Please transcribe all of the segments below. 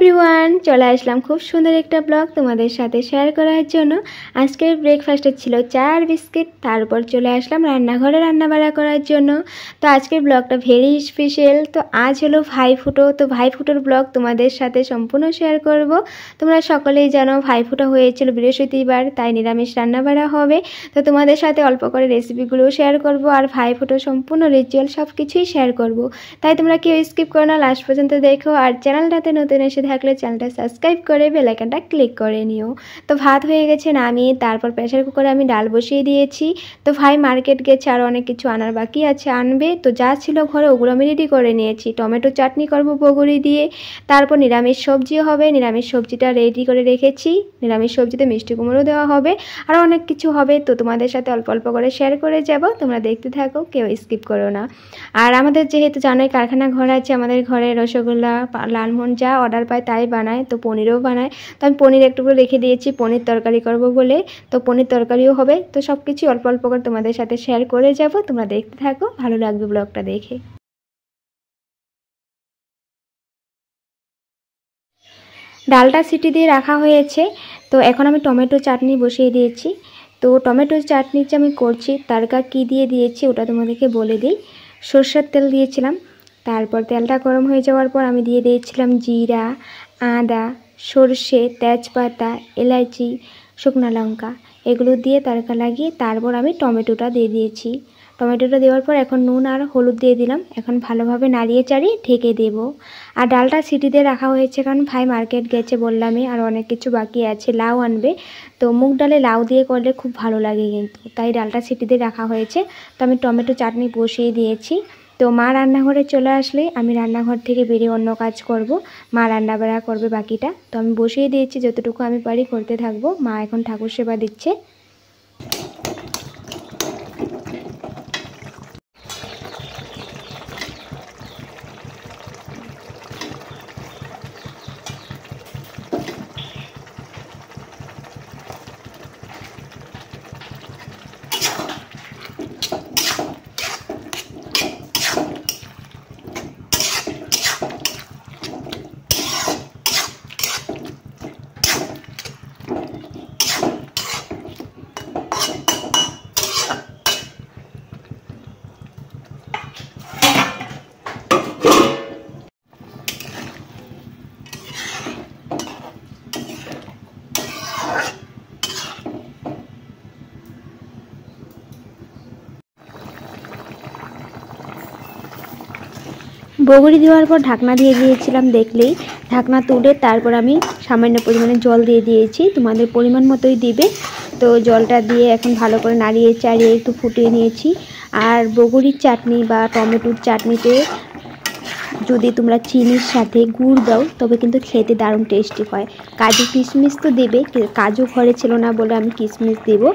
Everyone, চলে আসলাম খুব সুন্দর একটা ব্লগ তোমাদের সাথে শেয়ার করার জন্য। আজকের ব্রেকফাস্টে ছিল চা আর বিস্কিট, তারপর চলে আসলাম রান্নাঘরে রান্নাবাড়া করার জন্য। তো আজকের ব্লগটা ভেরি স্পেশাল। তো আজ হলো ভাইফোঁটা, তো ভাইফোঁটার ব্লগ তোমাদের সাথে সম্পূর্ণ শেয়ার করব। তোমরা সকলেই জানো ভাইফোঁটা হয়েছিল বৃহস্পতিবার, তাই নিরামিষ রান্নাবাড়া হবে। তো তোমাদের সাথে অল্প করে রেসিপিগুলোও শেয়ার করব, আর ভাইফোঁটার সম্পূর্ণ রিচুয়াল সব কিছুই শেয়ার করব। তাই তোমরা কেউ স্কিপ করো না, লাস্ট পর্যন্ত দেখো। আর চ্যানেলটাতে নতুন এসে থাকলে চ্যানেলটা সাবস্ক্রাইব করে বেল আইকনটা ক্লিক করে নিও। তো ভাত হয়ে গেছে নামিয়ে, তারপর প্রেসার কুকারে আমি ডাল বসিয়ে দিয়েছি। তো ভাই মার্কেট গেছে, আর অনেক কিছু আনার বাকি আছে, আনবে। তো যা ছিল ঘরে ওগুলো আমি রেডি করে নিয়েছি। টমেটো চাটনি করব বগুড়ি দিয়ে, তারপর নিরামিষ সবজিও হবে, নিরামিষ সবজিটা রেডি করে রেখেছি। নিরামিষ সবজিতে মিষ্টি কুমড়ো দেওয়া হবে, আর অনেক কিছু হবে। তো তোমাদের সাথে অল্প অল্প করে শেয়ার করে যাব, তোমরা দেখতে থাকো, কেউ স্কিপ করো না। আর আমাদের যেহেতু জানোই কারখানা ঘর আছে, আমাদের ঘরে রসগোল্লা লালমোহন যা অর্ডার পায় তাই বানায়। তো পনিরও বানায়, তো আমি পনির একটু করে রেখে দিয়েছি পনির তরকারি করব বলে। তো পনির তরকারিও হবে। তো সব কিছু অল্প অল্প করে তোমাদের সাথে শেয়ার করে যাব, তোমরা দেখতে থাকো, ভালো লাগবে ব্লগটা দেখে। ডালটা সিটি দিয়ে রাখা হয়েছে। তো এখন আমি টমেটো চাটনি বসিয়ে দিয়েছি। তো টমেটো চাটনি যে আমি করছি তারকা কি দিয়ে দিয়েছি ওটা তোমাদেরকে বলে দিই। সরষের তেল দিয়েছিলাম, তারপর তেলটা গরম হয়ে যাওয়ার পর আমি দিয়ে দিয়েছিলাম জিরা, আদা, সরষে, তেজপাতা, এলাচি, শুকনো লঙ্কা, এগুলো দিয়ে তড়কা লাগিয়ে তারপর আমি টমেটোটা দিয়ে দিয়েছি। টমেটোটা দেওয়ার পর এখন নুন আর হলুদ দিয়ে দিলাম। এখন ভালোভাবে নাড়িয়ে চাড়িয়ে ঢেকে দেব। আর ডালটা সিটি দিয়ে রাখা হয়েছে, কারণ ভাই মার্কেট গেছে বললামই, আর অনেক কিছু বাকি আছে, লাউ আনবে। তো মুগ ডালে লাউ দিয়ে করলে খুব ভালো লাগে কিন্তু, তাই ডালটা সিটি দিয়ে রাখা হয়েছে। তো আমি টমেটো চাটনি বসিয়ে দিয়েছি। তো মা রান্নাঘরে চলে আসলে আমি রান্নাঘর থেকে বেরিয়ে অন্য কাজ করব। মা রান্নাবাড়া করবে বাকিটা। তো আমি বসিয়ে দিয়েছি, যতটুকু আমি পারি করতে থাকবো। মা এখন ঠাকুর সেবা দিচ্ছে। বগুড়ি দেওয়ার পর ঢাকনা দিয়ে দিয়েছিলাম, দেখলেই। ঢাকনা তুলে তারপর আমি সামান্য পরিমাণে জল দিয়ে দিয়েছি, তোমাদের পরিমাণ মতোই দিবে। তো জলটা দিয়ে এখন ভালো করে নাড়িয়ে চাড়িয়ে একটু ফুটিয়ে নিয়েছি। আর বগুড়ির চাটনি বা টমেটোর চাটনিতে যদি তোমরা চিনির সাথে গুড় দাও তবে কিন্তু খেতে দারুণ টেস্টি হয়। কাজু কিশমিশ তো দেবে, কাজু ঘরে ছিল না বলে আমি কিশমিশ দেবো।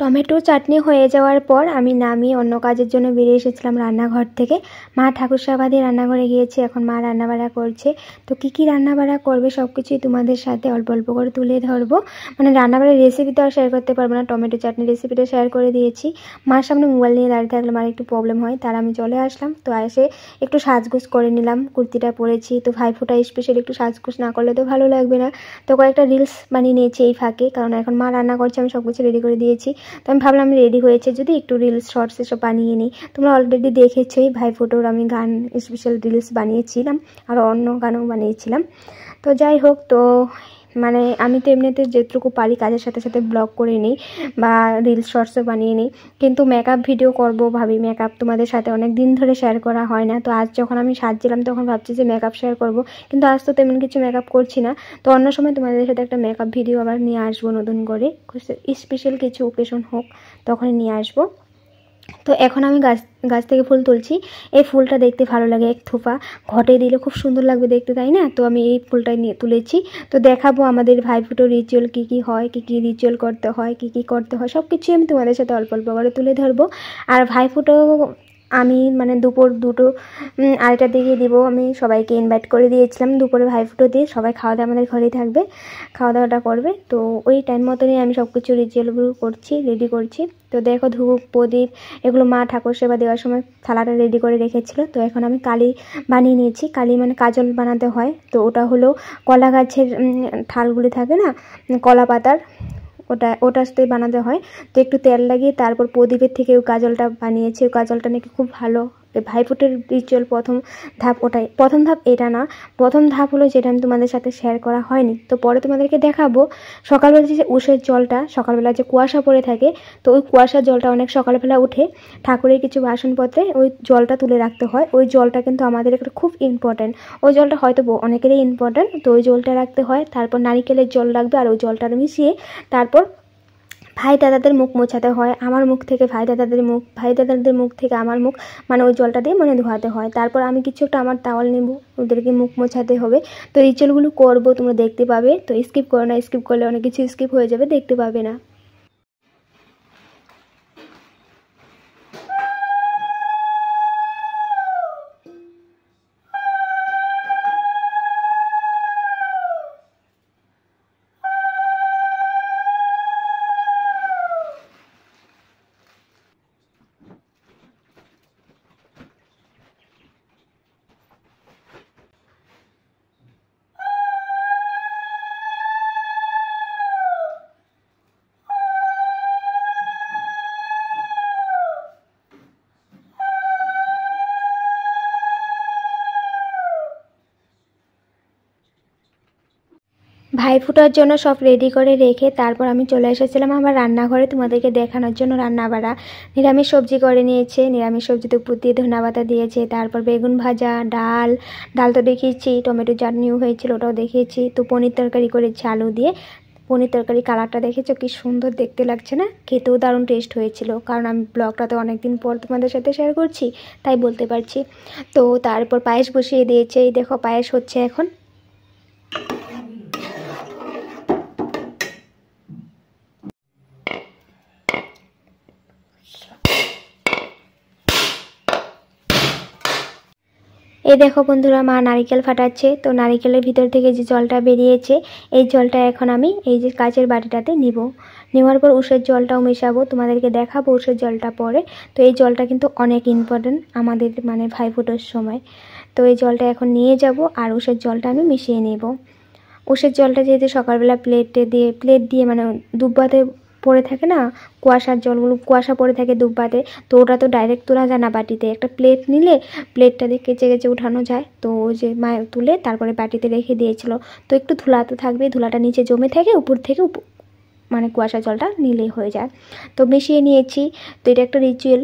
টমেটো চাটনি হয়ে যাওয়ার পর আমি নামিয়ে অন্য কাজের জন্য বেরিয়ে এসেছিলাম রান্নাঘর থেকে। মা ঠাকুর সেবা দিয়ে রান্নাঘরে গিয়েছে, এখন মা রান্নাবাড়া করছে। তো কী কী রান্নাবাড়া করবে সব কিছুই তোমাদের সাথে অল্প অল্প করে তুলে ধরবো। মানে রান্নাবাড়ার রেসিপি তো আর শেয়ার করতে পারবো না, টমেটো চাটনি রেসিপিটা শেয়ার করে দিয়েছি। মার সামনে মোবাইল নিয়ে দাঁড়িয়ে থাকলে মার একটু প্রবলেম হয়, তার আমি চলে আসলাম। তো এসে একটু সাজগোজ করে নিলাম, কুর্তিটা পরেছি। তো ভাইফোঁটা স্পেশাল একটু সাজগোজ না করলে তো ভালো লাগবে না। তো কয়েকটা রিলস বানিয়ে নিয়েছি এই ফাঁকে, কারণ এখন মা রান্না করছে, আমি সব কিছু রেডি করে দিয়েছি। তো আমি ভাবলাম আমি রেডি হয়েছে যদি একটু রিলস শর্টস এসব বানিয়ে নিই। তোমরা অলরেডি দেখেছোই ভাইফোঁটার আমি গান স্পেশাল রিলস বানিয়েছিলাম, আর অন্য গানও বানিয়েছিলাম। তো যাই হোক, তো মানে আমি তো এমনিতে যেটুকু পারি কাজের সাথে সাথে ব্লগ করে নিই বা রিলস শর্টসও বানিয়ে নিই। কিন্তু মেকআপ ভিডিও করব ভাবি, মেকআপ তোমাদের সাথে অনেক দিন ধরে শেয়ার করা হয় না। তো আজ যখন আমি সাজছিলাম তখন ভাবছি যে মেকআপ শেয়ার করব, কিন্তু আজ তো তেমন কিছু মেকআপ করছি না। তো অন্য সময় তোমাদের সাথে একটা মেকআপ ভিডিও আবার নিয়ে আসবো নতুন করে, স্পেশাল কিছু ওকেশন হোক তখনই নিয়ে আসবো। তো এখন আমি গাছ থেকে ফুল তুলছি। এই ফুলটা দেখতে ভালো লাগে, এক থোপা ঘটে দিলে খুব সুন্দর লাগবে দেখতে, তাই না? তো আমি এই ফুলটাই নিয়ে তুলেছি। তো দেখাবো আমাদের ভাইফোঁটার রিচুয়াল কী কী হয়, কী কী রিচুয়াল করতে হয়, কী কী করতে হয়, সব কিছুই আমি তোমাদের সাথে অল্প অল্প করে তুলে ধরবো। আর ভাইফোঁটাও আমি মানে দুপুর 2টো 2:30টার দিকে দিব। আমি সবাইকে ইনভাইট করে দিয়েছিলাম দুপুরে ভাইফোঁটা দিয়ে, সবাই খাওয়া দাওয়া আমাদের ঘরেই থাকবে, খাওয়া দাওয়াটা করবে। তো ওই টাইম মতনই আমি সব কিছু রিচুয়ালগুলো করছি, রেডি করছি। তো দেখো ধূপ প্রদীপ এগুলো মা ঠাকুর সেবা দেওয়ার সময় থালাটা রেডি করে রেখেছিল। তো এখন আমি কালি বানিয়ে নিয়েছি। কালি মানে কাজল বানাতে হয়। তো ওটা হলো কলা গাছের ঠালগুলি থাকে না, কলা পাতার, ওটাতে বানাতে হয়। তো একটু তেল লাগিয়ে তারপর প্রদীপের থেকে ওই কাজলটা বানিয়েছি। ওই কাজলটা নাকি খুব ভালো। ভাইফোঁটার রিচুয়াল প্রথম ধাপ ওটাই। প্রথম ধাপ এটা না, প্রথম ধাপ হলো যেটা আমি তোমাদের সাথে শেয়ার করা হয়নি। তো পরে তোমাদেরকে দেখাবো। সকালবেলা যে উষের জলটা, সকালবেলা যে কুয়াশা পড়ে থাকে, তো ওই কুয়াশার জলটা অনেক সকালবেলা উঠে ঠাকুরের কিছু বাসনপত্রে ওই জলটা তুলে রাখতে হয়। ওই জলটা কিন্তু আমাদের একটা খুব ইম্পর্ট্যান্ট। ওই জলটা হয়তো অনেকেরই ইম্পর্ট্যান্ট। তো ওই জলটা রাখতে হয়। তারপর নারিকেলের জল লাগবে, আর ওই জলটা মিশিয়ে তারপর ভাই দাদাদের মুখ মোছাতে হয়। আমার মুখ থেকে ভাই দাদাদের মুখ, ভাই দাদাদের মুখ থেকে আমার মুখ, মানে ওই জলটা দিয়ে মানে ধোয়াতে হয়। তারপর আমি কিছু একটা আমার টাওয়াল নেব, ওদেরকে মুখ মোছাতে হবে। তো রিচুয়ালগুলো করবো, তোমরা দেখতে পাবে। তো স্কিপ করো না, স্কিপ করলে অনেক কিছু স্কিপ হয়ে যাবে, দেখতে পাবে না। ভাইফোঁটার জন্য সব রেডি করে রেখে তারপর আমি চলে এসেছিলাম আমার রান্নাঘরে তোমাদেরকে দেখানোর জন্য। রান্নাবাড়া নিরামিষ সবজি করে নিয়েছে। নিরামিষ সবজিতে উপর দিয়ে ধনেপাতা দিয়েছে, তারপর বেগুন ভাজা, ডাল তো দেখিয়েছি, টমেটো চাটনিও হয়েছিল, ওটাও দেখিয়েছি। তো পনির তরকারি করেছি আলু দিয়ে। পনির তরকারি কালারটা দেখেছো কি সুন্দর দেখতে লাগছে না? খেতেও দারুণ টেস্ট হয়েছিল। কারণ আমি ব্লগটা তো অনেকদিন পর তোমাদের সাথে শেয়ার করছি, তাই বলতে পারছি। তো তারপর পায়েস বসিয়ে দিয়েছে। এই দেখো পায়েস হচ্ছে এখন। এই দেখো বন্ধুরা, মা নারিকেল ফাটাচ্ছে। তো নারিকেলের ভিতর থেকে যে জলটা বেরিয়েছে, এই জলটা এখন আমি এই যে কাচের বাটিটাতে নিব। নেওয়ার পর উষের জলটাও মেশাবো, তোমাদেরকে দেখাবো উষের জলটা পরে। তো এই জলটা কিন্তু অনেক ইম্পর্টেন্ট আমাদের মানে ভাইফোঁটার সময়। তো এই জলটা এখন নিয়ে যাব, আর উষের জলটা আমি মিশিয়ে নেব। উষের জলটা যেহেতু সকালবেলা প্লেট দিয়ে মানে দুব্বাতে পড়ে থাকে না, কুয়াশার জলগুলো কুয়াশা পড়ে থাকে দুব্বাতে। তো ওটা তো ডাইরেক্ট তোলা যায় না বাটিতে, একটা প্লেট নিলে প্লেটটা দিয়ে কেচে কেচে উঠানো যায়। তো ওই যে মা তুলে তারপরে বাটিতে রেখে দিয়েছিল। তো একটু ধুলা তো থাকবে, ধুলাটা নিচে জমে থাকে, উপর থেকে মানে কুয়াশা জলটা নিলেই হয়ে যায়। তো মিশিয়ে নিয়েছি। তো এটা একটা রিচুয়াল,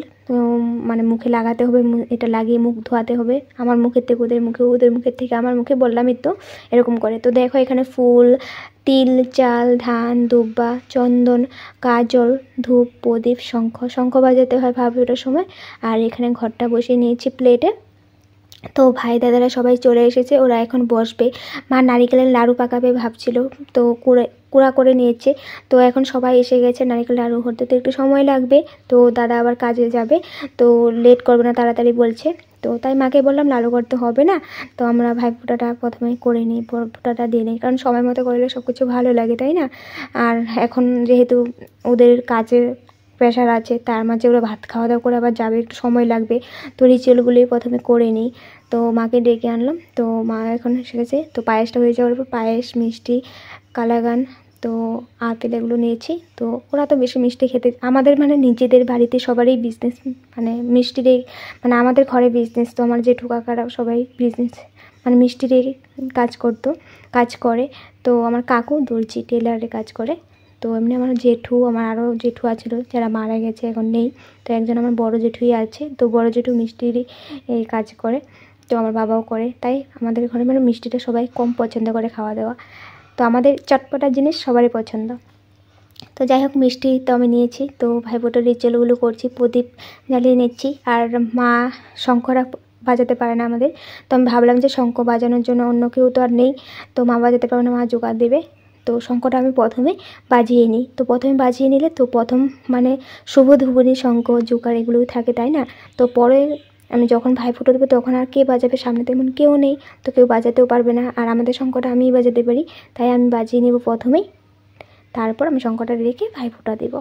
মানে মুখে লাগাতে হবে, এটা লাগিয়ে মুখ ধোয়াতে হবে। আমার মুখের থেকে ওদের মুখে, ওদের মুখের থেকে আমার মুখে, বললামই তো এরকম করে। তো দেখো এখানে ফুল, তিল, চাল, ধান, দুব্বা, চন্দন, কাজল, ধূপ, প্রদীপ, শঙ্খ বাজাতে হয় ভাইফোঁটার সময়। আর এখানে ঘরটা বসিয়ে নিয়েছি প্লেটে। তো ভাই দাদারা সবাই চলে এসেছে, ওরা এখন বসবে। মা নারিকেলের লাড়ু পাকাবে ভাবছিল, তো কুড়া করে নিয়েছে। তো এখন সবাই এসে গেছে, নারিকেল লাড়ু হতে তো একটু সময় লাগবে। তো দাদা আবার কাজে যাবে, তো লেট করবে না, তাড়াতাড়ি বলছে। তো তাই মাকে বললাম লাড়ু করতে হবে না, তো আমরা ভাইফোঁটাটা প্রথমে করে নিই, ফোঁটাটা দিয়ে নিই। কারণ সময় মতো করলে সব কিছু ভালো লাগে, তাই না? আর এখন যেহেতু ওদের কাজের প্রেশার আছে, তার মাঝে ওরা ভাত খাওয়া দাওয়া করে আবার যাবে, একটু সময় লাগবে। তো রিচুয়ালগুলোই প্রথমে করে নিই। তো মাকে ডেকে আনলাম। তো মা এখন এসে গেছে। তো পায়েসটা হয়ে যাওয়ার পর পায়েস, মিষ্টি, কালাগান, তো আপেল এগুলো নিয়েছি। তো ওরা তো বেশি মিষ্টি খেতে, আমাদের মানে নিজেদের বাড়িতে সবারই বিজনেস, মানে মিষ্টিরই, মানে আমাদের ঘরে বিজনেস। তো আমার জেঠু কাকারা সবাই বিজনেস, মানে মিষ্টিরই কাজ করে। তো আমার কাকু দর্জি, টেলারে কাজ করে। তো এমনি আমার জেঠু, আমার আরও জেঠু আছিল যারা মারা গেছে, এখন নেই। তো একজন আমার বড় জেঠুই আছে। তো বড় জেঠু মিষ্টিরই এই কাজ করে। তো আমার বাবাও করে। তাই আমাদের ঘরে মানে মিষ্টিটা সবাই কম পছন্দ করে খাওয়া দাওয়া। তো আমাদের চটপটা জিনিস সবারই পছন্দ। তো তো যাই হোক মিষ্টি তো আমি নিয়েছি, তো ভাইফোঁটার রিচুয়ালগুলো করছি, প্রদীপ জ্বালিয়ে নিচ্ছি। আর মা শঙ্খরা বাজাতে পারে না আমাদের, তো আমি ভাবলাম যে শঙ্খ বাজানোর জন্য অন্য কেউ তো আর নেই, তো মা বাজাতে পারবে না, মা জোগাড় দেবে। তো শঙ্খটা আমি প্রথমে বাজিয়ে নিই, তো প্রথমে বাজিয়ে নিলে তো প্রথম মানে শুভ ধুবনি শঙ্খ জোগাড় এগুলোই থাকে, তাই না? তো পরে আমি যখন ভাইফোঁটা দেবো তখন আর কে বাজাবে, সামনে তেমন কেউ নেই, তো কেউ বাজাতেও পারবে না, আর আমাদের শঙ্খটা আমিই বাজাতে পারি, তাই আমি বাজিয়ে নেব প্রথমেই, তারপর আমি শঙ্খটা রেখে ভাইফোঁটা দেব।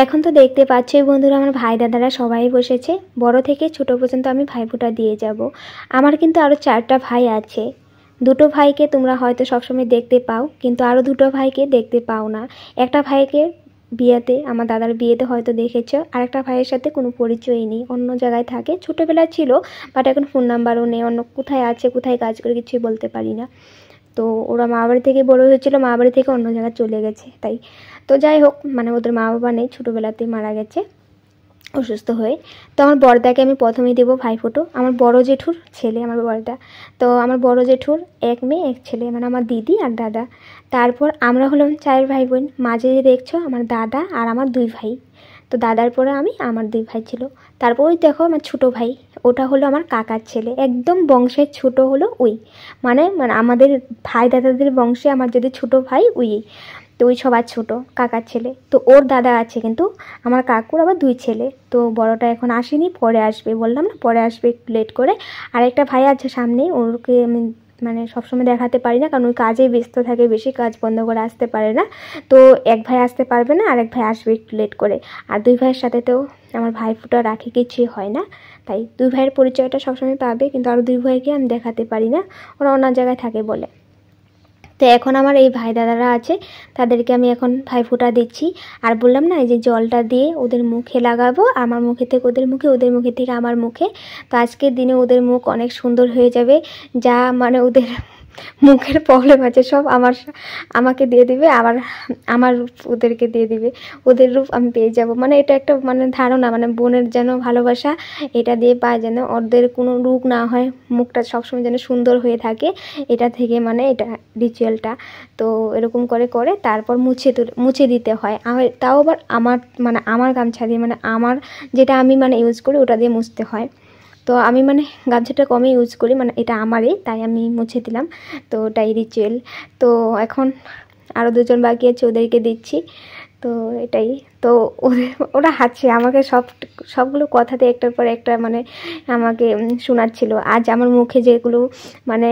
এখন তো দেখতে পাচ্ছই বন্ধুরা, আমার ভাই দাদারা সবাই বসেছে, বড় থেকে ছোট পর্যন্ত আমি ভাইফোঁটা দিয়ে যাব। আমার কিন্তু আরও 4টা ভাই আছে, 2টো ভাইকে তোমরা হয়তো সবসময় দেখতে পাও, কিন্তু আরও 2টো ভাইকে দেখতে পাও না। একটা ভাইকে বিয়েতে, আমার দাদার বিয়েতে হয়তো দেখেছো, আর একটা ভাইয়ের সাথে কোনো পরিচয়ই নেই, অন্য জায়গায় থাকে, ছোটোবেলায় ছিল, বাট এখন ফোন নাম্বারও নেই, অন্য কোথায় আছে কোথায় কাজ করে কিছুই বলতে পারি না। তো ওরা মা বাড়ি থেকে বড়ো হয়েছিল, মা বাড়ি থেকে অন্য জায়গায় চলে গেছে, তাই। তো যাই হোক, মানে ওদের মা বাবা নেই, ছোটোবেলাতেই মারা গেছে অসুস্থ হয়ে। তো আমার বড়দাকে আমি প্রথমেই দেবো ভাইফোঁটো, আমার বড় জেঠুর ছেলে আমার বড়দা। তো আমার বড় জেঠুর 1 মেয়ে 1 ছেলে, মানে আমার দিদি আর দাদা। তারপর আমরা হলাম 4 ভাই বোন, মাঝে দেখছো আমার দাদা আর আমার 2 ভাই। তো দাদার পরে আমি, আমার 2 ভাই ছিল। তারপর ওই দেখো আমার ছোটো ভাই, ওটা হলো আমার কাকার ছেলে, একদম বংশের ছোট হলো ওই, মানে আমাদের ভাই দাদাদের বংশে আমার যদি ছোটো ভাই ওই, তো ওই সবার ছোটো কাকার ছেলে। তো ওর দাদা আছে, কিন্তু আমার কাকুর আবার 2 ছেলে। তো বড়টা এখন আসেনি, পরে আসবে, বললাম না পরে আসবে একটু লেট করে। আর একটা ভাই আছে সামনে, ওকে আমি মানে সবসময় দেখাতে পারি না, কারণ ওই কাজে ব্যস্ত থাকে বেশি, কাজ বন্ধ করে আসতে পারে না। তো এক ভাই আসতে পারবে না, আর এক ভাই আসবে একটু লেট করে। আর 2 ভাইয়ের সাথে তো আমার ভাইফোঁটা রাখি কিছুই হয় না, তাই 2 ভাইয়ের পরিচয়টা সবসময় পাবে, কিন্তু আরও 2 ভাইকে আমি দেখাতে পারি না, ওরা অন্য জায়গায় থাকে বলে। তো এখন আমার এই ভাই দাদারা আছে, তাদেরকে আমি এখন ভাইফোঁটা দিচ্ছি। আর বললাম না, এই যে জলটা দিয়ে ওদের মুখে লাগাবো, আমার মুখে থেকে ওদের মুখে, ওদের মুখে থেকে আমার মুখে। তো আজকের দিনে ওদের মুখ অনেক সুন্দর হয়ে যাবে, যা মানে ওদের মুখের প্রবলেম আছে সব আমাকে দিয়ে দিবে, আমার রূপ ওদেরকে দিয়ে দিবে, ওদের রূপ আমি পেয়ে যাব। মানে এটা একটা মানে ধারণা, মানে বোনের যেন ভালোবাসা এটা দিয়ে পায়, যেন ওদের কোনো রোগ না হয়, মুখটা সবসময় যেন সুন্দর হয়ে থাকে, এটা থেকে মানে এটা রিচুয়ালটা। তো এরকম করে করে তারপর মুছে দিতে হয়, তাও আবার আমার গামছা দিয়ে, মানে আমার যেটা আমি মানে ইউজ করি ওটা দিয়ে মুছতে হয়। তো আমি মানে গামছাটা কমই ইউজ করি, মানে এটা আমারই, তাই আমি মুছে দিলাম। তো ওটাই রিচুয়াল। তো এখন আরও 2জন বাকি আছে, ওদেরকে দিচ্ছি। তো এটাই। তো ওরা হাসছে আমাকে, সবগুলো কথাতে একটার পর একটা মানে আমাকে শোনাচ্ছিল। আজ আমার মুখে যেগুলো মানে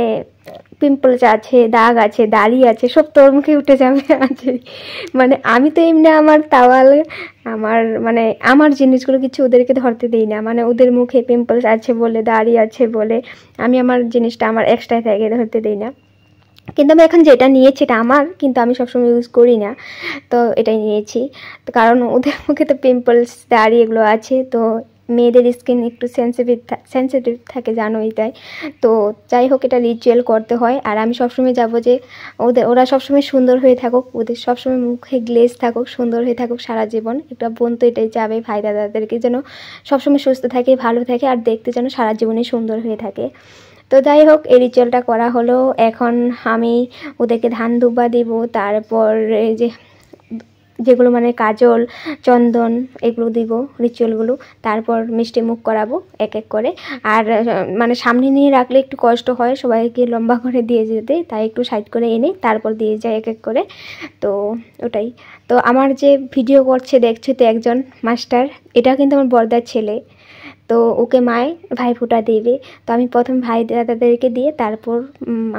পিম্পলস আছে, দাগ আছে, দাড়ি আছে, সব তোর মুখে উঠে যাবে আছে। মানে আমি তো এমনি আমার তাওয়ালে আমার জিনিসগুলো কিছু ওদেরকে ধরতে দিই না, মানে ওদের মুখে পিম্পলস আছে বলে, দাড়ি আছে বলে আমি আমার জিনিসটা আমার এক্সট্রা থেকে ধরতে দিই না। কিন্তু আমি এখন যেটা নিয়েছি এটা আমার, কিন্তু আমি সবসময় ইউজ করি না, তো এটাই নিয়েছি। তো কারণ ওদের মুখে তো পিম্পলস দাড়ি এগুলো আছে, তো মেয়েদের স্কিন একটু সেন্সিটিভ থাকে জানোই, তাই। তো যাই হোক, এটা রিচুয়াল করতে হয়। আর আমি সবসময় যাবো যে ওরা সবসময় সুন্দর হয়ে থাকুক, ওদের সবসময় মুখে গ্লেজ থাকুক, সুন্দর হয়ে থাকুক সারা জীবন। একটা বোন তো এটাই যাবে, ভাই দাদাদেরকে যেন সবসময় সুস্থ থাকে, ভালো থাকে, আর দেখতে যেন সারা জীবনে সুন্দর হয়ে থাকে। তো যাই হোক, এই রিচুয়ালটা করা হলো। এখন আমি ওদেরকে ধান দুব্বা দিব, তারপর এই যেগুলো মানে কাজল, চন্দন এগুলো দিব রিচুয়ালগুলো, তারপর মিষ্টি মুখ করাবো এক এক করে। আর মানে সামনে নিয়ে রাখলে একটু কষ্ট হয়, সবাইকে লম্বা করে দিয়ে যেতে, তাই একটু সাইড করে এনে তারপর দিয়ে যায় এক এক করে। তো ওটাই। তো আমার যে ভিডিও করছে দেখছো তো একজন মাস্টার, এটা কিন্তু আমার বড়দার ছেলে। তো ওকে মায় ভাইফোঁটা দেবে, তো আমি প্রথম ভাই দাদাদেরকে দিয়ে তারপর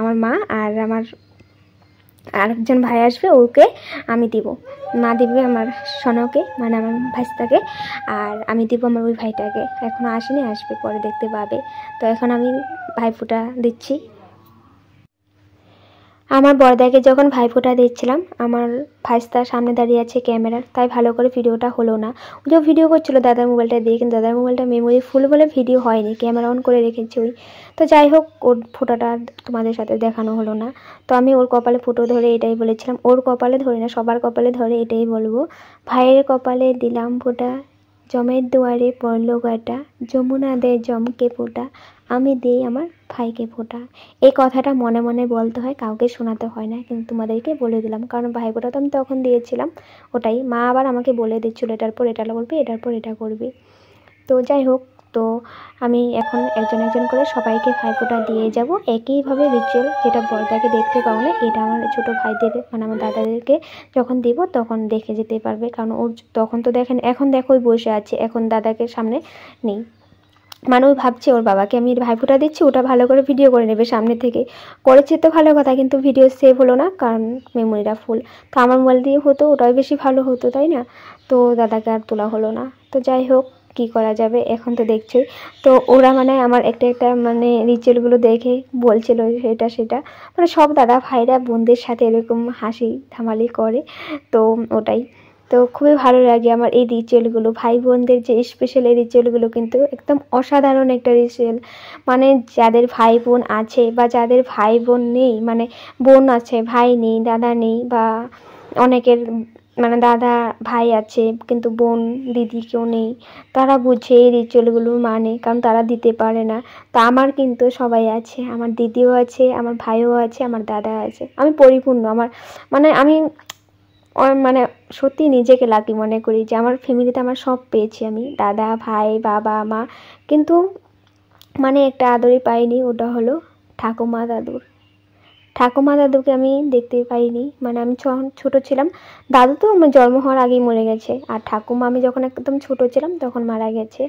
আমার মা আর আমার আরেকজন ভাই আসবে, ওকে আমি দিব। মা দিবে আমার সোনাকে, মানে আমার ভাইস্তাকে, আর আমি দিব আমার ওই ভাইটাকে। এখনও আসেনি, আসবে, পরে দেখতে পাবে। তো এখন আমি ভাইফোঁটা দিচ্ছি। আমার বড়দাকে যখন ভাইফোঁটা দিচ্ছিলাম, আমার ভাইস্তার সামনে দাঁড়িয়ে আছে ক্যামেরার, তাই ভালো করে ভিডিওটা হলো না। যে ভিডিও করছিল দাদার মোবাইলটা দিয়ে, কিন্তু দাদার মোবাইলটা মেমোরি ফুল বলে ভিডিও হয়নি, ক্যামেরা অন করে রেখেছি ওই। তো যাই হোক, ওর ফোঁটাটা তোমাদের সাথে দেখানো হলো না। তো আমি ওর কপালে ফুটো ধরে এটাই বলেছিলাম, ওর কপালে ধরে না, সবার কপালে ধরে এটাই বলবো, ভাইয়ের কপালে দিলাম ফোঁটা, জমের দুয়ারে পড়লো কাটা, যমুনা দেয় জমকে ফোঁটা, আমি দিই আমার ভাইকে ফোঁটা। এই কথাটা মনে মনে বলতে হয়, কাউকে শোনাতে হয় না, কিন্তু তোমাদেরকে বলে দিলাম, কারণ ভাইফোঁটা তো আমি তখন দিয়েছিলাম। ওটাই মা আবার আমাকে বলে দিচ্ছিলো, এটার পর এটা করবি, এটার পর এটা করবি। তো যাই হোক, তো আমি এখন একজন একজন করে সবাইকে ভাইফোঁটা দিয়ে যাব একইভাবে রিচুয়াল। যেটা বড়দাকে দেখতে পাও না, এটা আমার ছোটো ভাইদের মানে আমার দাদাদেরকে যখন দিব তখন দেখে যেতে পারবে, কারণ ওর তখন তো দেখেন, এখন দেখো ওই বসে আছে, এখন দাদাকে সামনে নেই, মানে ওই ভাবছে ওর বাবাকে আমি ভাইফোঁটা দিচ্ছি, ওটা ভালো করে ভিডিও করে নেবে সামনে থেকে। করেছে তো ভালো কথা, কিন্তু ভিডিও সেভ হলো না, কারণ মেমোরিটা ফুল। তো আমার মোবাইল দিয়ে হতো, ওটাই বেশি ভালো হতো, তাই না? তো দাদাকে আর তোলা হলো না। তো যাই হোক, কী করা যাবে, এখন তো দেখছি। তো ওরা মানে আমার একটা একটা মানে রিচুয়ালগুলো দেখে বলছিল সেটা সেটা, মানে সব দাদা ভাইরা বোনদের সাথে এরকম হাসি ধামালি করে, তো ওটাই। তো খুবই ভালো লাগে আমার এই রিচুয়ালগুলো, ভাই বোনদের যে স্পেশাল এই রিচুয়ালগুলো কিন্তু একদম অসাধারণ একটা রিচুয়াল। মানে যাদের ভাই বোন আছে বা যাদের ভাই বোন নেই, মানে বোন আছে ভাই নেই, দাদা নেই, বা অনেকের মানে দাদা ভাই আছে কিন্তু বোন দিদি কেউ নেই, তারা বুঝে এই রিচুয়ালগুলো মানে, কারণ তারা দিতে পারে না। তা আমার কিন্তু সবাই আছে, আমার দিদিও আছে, আমার ভাইও আছে, আমার দাদা আছে, আমি পরিপূর্ণ। আমার মানে আমি মানে সত্যি নিজেকে লাকি মনে করি যে আমার ফ্যামিলিতে আমার সব পেয়েছি আমি, দাদা ভাই বাবা মা, কিন্তু মানে একটা আদরই পাইনি, ওটা হলো ঠাকুমা দাদুর। ঠাকুমা দাদুকে আমি দেখতে পাইনি, মানে আমি যখন ছোটো ছিলাম, দাদু তো আমার জন্ম হওয়ার আগেই মরে গেছে, আর ঠাকুমা আমি যখন একদম ছোটো ছিলাম তখন মারা গেছে।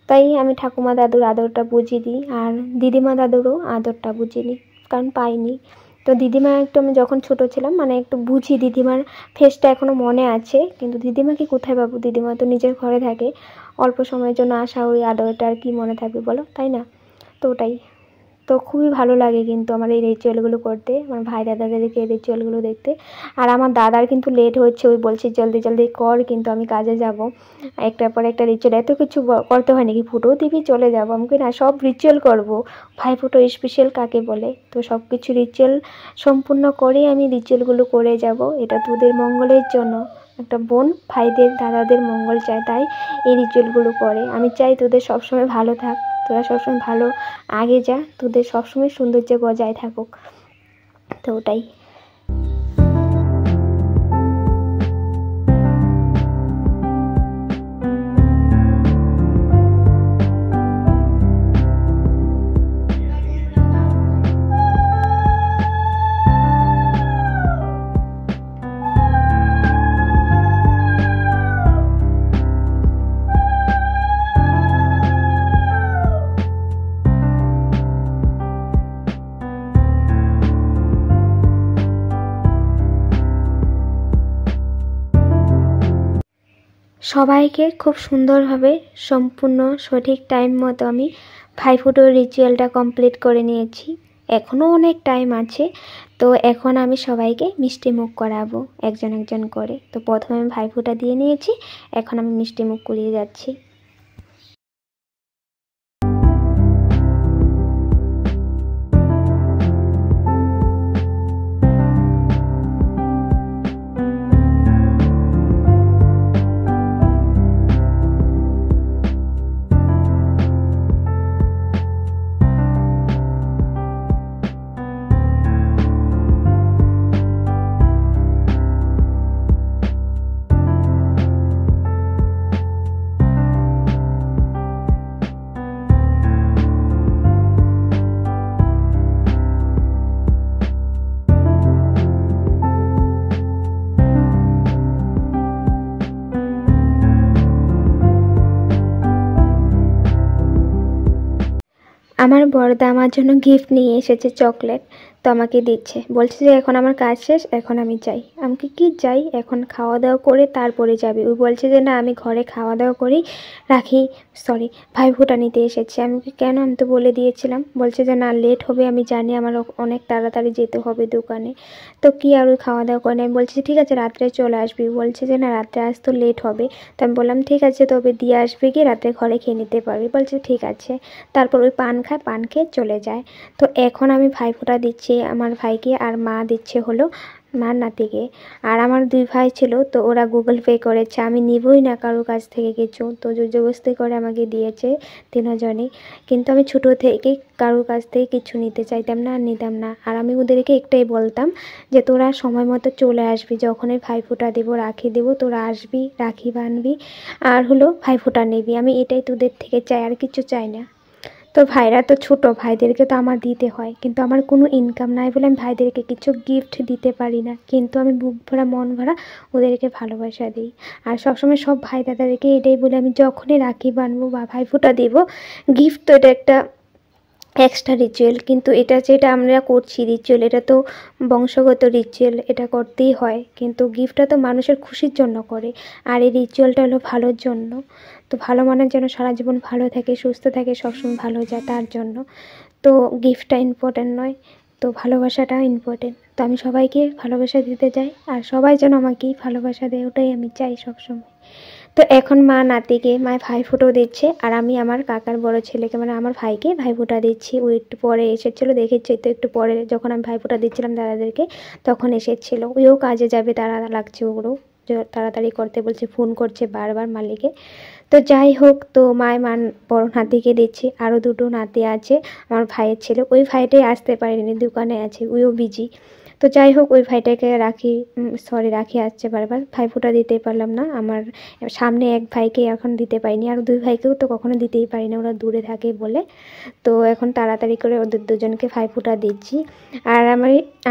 তাই আমি ঠাকুমা দাদুর আদরটা বুঝিনি, আর দিদিমা দাদুরও আদরটা বুঝিনি, কারণ পাইনি। তো দিদিমা একটু আমি যখন ছোটো ছিলাম মানে একটু বুঝি, দিদিমার ফেসটা এখনও মনে আছে, কিন্তু দিদিমাকে কোথায় পাবো, দিদিমা তো নিজের ঘরে থাকে, অল্প সময়ের জন্য আসা, ওই আদরটা আর কি মনে থাকবে বলো, তাই না? তো ওটাই। তো খুবই ভালো লাগে কিন্তু আমার এই রিচুয়ালগুলো করতে, আমার ভাই দাদাদেরকে এই রিচুয়ালগুলো দেখতে। আর আমার দাদার কিন্তু লেট হচ্ছে, ওই বলছে জলদি জলদি কর, কিন্তু আমি কাজে যাব, একটার পর একটা রিচুয়াল, এত কিছু করতে হয় নাকি, ফুটো দিবি চলে যাবো, আমাকে না সব রিচুয়াল করবো, ভাই ফুটো স্পেশাল কাকে বলে, তো সব কিছু রিচুয়াল সম্পূর্ণ করেই আমি রিচুয়ালগুলো করে যাব, এটা তোদের মঙ্গলের জন্য। একটা বোন ভাইদের দাদাদের মঙ্গল চায়, তাই এই রিচুয়ালগুলো করে। আমি চাই তোদের সবসময় ভালো থাক, তোরা সবসময় ভালো আগে যা, তোদের সবসময় সৌন্দর্য বজায় থাকুক, তো ওটাই। সবাইকে খুব সুন্দরভাবে সম্পূর্ণ সঠিক টাইম মতো আমি ভাইফোঁটার রিচুয়ালটা কমপ্লিট করে নিয়েছি, এখনও অনেক টাইম আছে। তো এখন আমি সবাইকে মিষ্টি মুখ করাবো একজন একজন করে। তো প্রথমে আমি ভাইফোঁটা দিয়ে নিয়েছি, এখন আমি মিষ্টি মুখ করিয়ে যাচ্ছি। আমার বড়দা আমার জন্য গিফট নিয়ে এসেছে চকলেট, তো আমাকে দিচ্ছে, বলছে যে এখন আমার কাজ শেষ, এখন আমি যাই। আমাকে কি যাই, এখন খাওয়া দাওয়া করে তারপরে যাবে। ও বলছে যে না আমি ঘরে খাওয়া দাওয়া করি ভাইফোঁটা নিতে এসেছি। আমি কেন, আমি তো বলে দিয়েছিলাম। বলছে যে না লেট হবে, আমি জানি আমার অনেক তাড়াতাড়ি যেতে হবে দোকানে, তো কি আর ওই খাওয়া দাওয়া করে। আমি বলছি ঠিক আছে রাত্রে চলে আসবি। বলছে যে না রাত্রে আস তো লেট হবে। তো আমি বললাম ঠিক আছে, তবে দিয়ে আসবে কি রাত্রে ঘরে খেয়ে নিতে পারবি। বলছে ঠিক আছে। তারপর ওই পান খায়, পান খেয়ে চলে যায়। তো এখন আমি ভাইফোঁটা দিচ্ছি আমার ভাইকে, আর মা দিচ্ছে হলো মার নাতিকে। আর আমার 2 ভাই ছিল, তো ওরা গুগল পে করেছে, আমি নিবই না কারোর কাছ থেকে কিছু, তো জবরদস্তি করে আমাকে দিয়েছে 3জনই। কিন্তু আমি ছোটো থেকেই কারোর কাছ থেকে কিছু নিতে চাইতাম না আর নিতাম না। আর আমি ওদেরকে একটাই বলতাম যে তোরা সময় মতো চলে আসবি, যখনই ভাইফোঁটা দেবো, রাখি দেবো, তোরা আসবি, রাখি বাঁধবি আর হলো ভাইফোঁটা নিবি। আমি এটাই তোদের থেকে চাই, আর কিছু চাই না। তো ভাইরা তো ছোটো, ভাইদেরকে তো আমার দিতে হয়, কিন্তু আমার কোনো ইনকাম নাই বলে আমি ভাইদেরকে কিছু গিফট দিতে পারি না। কিন্তু আমি বুক ভরা মন ভরা ওদেরকে ভালোবাসা দিই। আর সবসময় সব ভাই দাদাদেরকে এটাই বলে, আমি যখনই রাখি বাঁধবো বা ভাইফোঁটা দেবো, গিফট তো এটা একটা এক্সট্রা রিচুয়াল, কিন্তু এটা যেটা আমরা করছি রিচুয়াল, এটা তো বংশগত রিচুয়াল, এটা করতেই হয়। কিন্তু গিফটটা তো মানুষের খুশির জন্য করে, আর এই রিচুয়ালটা হলো ভালোর জন্য। তো ভালো মানের যেন সারা জীবন ভালো থাকে, সুস্থ থাকে, সবসময় ভালো যায় তার জন্য। তো গিফটটা ইম্পর্ট্যান্ট নয়, তো ভালোবাসাটা ইম্পর্টেন্ট। তো আমি সবাইকে ভালোবাসা দিতে চাই, আর সবাই যেন আমাকেই ভালোবাসা দেয়, ওটাই আমি চাই সবসময়। তো এখন মা নাতিকে ভাইফোঁটা দিচ্ছে, আর আমি আমার কাকার বড় ছেলেকে মানে আমার ভাইকে ভাইফোঁটা দিচ্ছি। ও একটু পরে এসেছিলো, দেখেছি তো একটু পরে যখন আমি ভাইফোঁটা দিচ্ছিলাম দাদাদেরকে, তখন এসেছিলো। ওইও কাজে যাবে, তারা লাগছে, ওগুলো তাড়াতাড়ি করতে বলছে, ফোন করছে বারবার মালিকে। তো যাই হোক, তো বড় নাতিকে দিচ্ছি, আরও 2টো নাতি আছে আমার ভাইয়ের ছেলে। ওই ভাইটাই আসতে পারেনি, দোকানে আছে, ওইও বিজি। তো যাই হোক, ওই ভাইটাকে রাখি আসছে বারবার, ভাইফোঁটা দিতে পারলাম না। আমার সামনে এক ভাইকে এখন দিতে পারিনি, আর 2 ভাইকেও তো কখনো দিতেই পারি না, ওরা দূরে থাকে বলে। তো এখন তাড়াতাড়ি করে ওদের 2জনকে ভাইফোঁটা দিচ্ছি। আর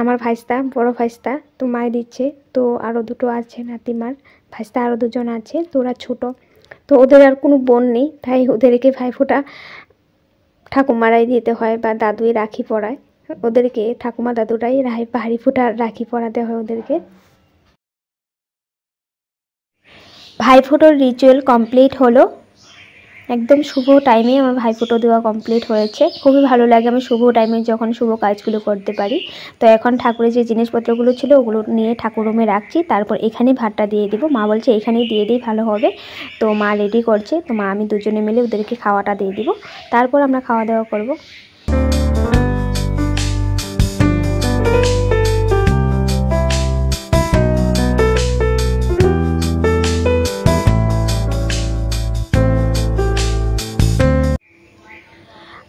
আমার ভাইস্তা, বড় ভাইস্তা তো মায় দিচ্ছে। তো আরও 2টো আছে নাতিমার ভাইস্তা, আরও 2জন আছে, তো ওরা ছোটো, তো ওদের আর কোনো বোন নেই, তাই ওদেরকে ভাইফোঁটা ঠাকুমারাই দিতে হয় বা দাদুই রাখি পরায় ওদেরকে। ঠাকুমা দাদুরাই ভাইফোঁটা রাখি পরাতে হয় ওদেরকে। ভাইফোঁটার রিচুয়াল কমপ্লিট হলো, একদম শুভ টাইমে আমার ভাইফোঁটা দেওয়া কমপ্লিট হয়েছে। খুবই ভালো লাগে আমি শুভ টাইমে যখন শুভ কাজগুলো করতে পারি। তো এখন ঠাকুরের যে জিনিসপত্রগুলো ছিল ওগুলো নিয়ে ঠাকুর রুমে রাখছি, তারপর এখানেই ভাতটা দিয়ে দিব। মা বলছে এখানেই দিয়ে দিই ভালো হবে, তো মা রেডি করছে। তো মা আমি 2জনে মিলে ওদেরকে খাওয়াটা দিয়ে দিব, তারপর আমরা খাওয়া দাওয়া করব।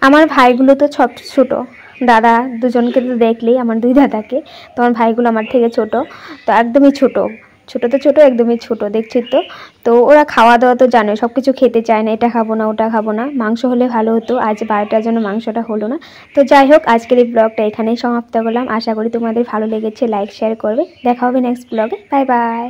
আমার ভাইগুলো তো সব ছোটো, দাদা 2জনকে তো দেখলেই, আমার 2 দাদাকে। তো আমার ভাইগুলো আমার থেকে ছোট, তো একদমই ছোট একদমই ছোট, দেখছি তো। তো ওরা খাওয়া দাওয়া তো জানে, সব কিছু খেতে চায় না, এটা খাবো না ওটা খাবো না। মাংস হলে ভালো হতো, আজ 12টার জন্য মাংসটা হলো না। তো যাই হোক, আজকের এই ব্লগটা এখানেই সমাপ্ত করলাম। আশা করি তোমাদের ভালো লেগেছে, লাইক শেয়ার করবে। দেখা হবে নেক্সট ব্লগে, বাই বাই।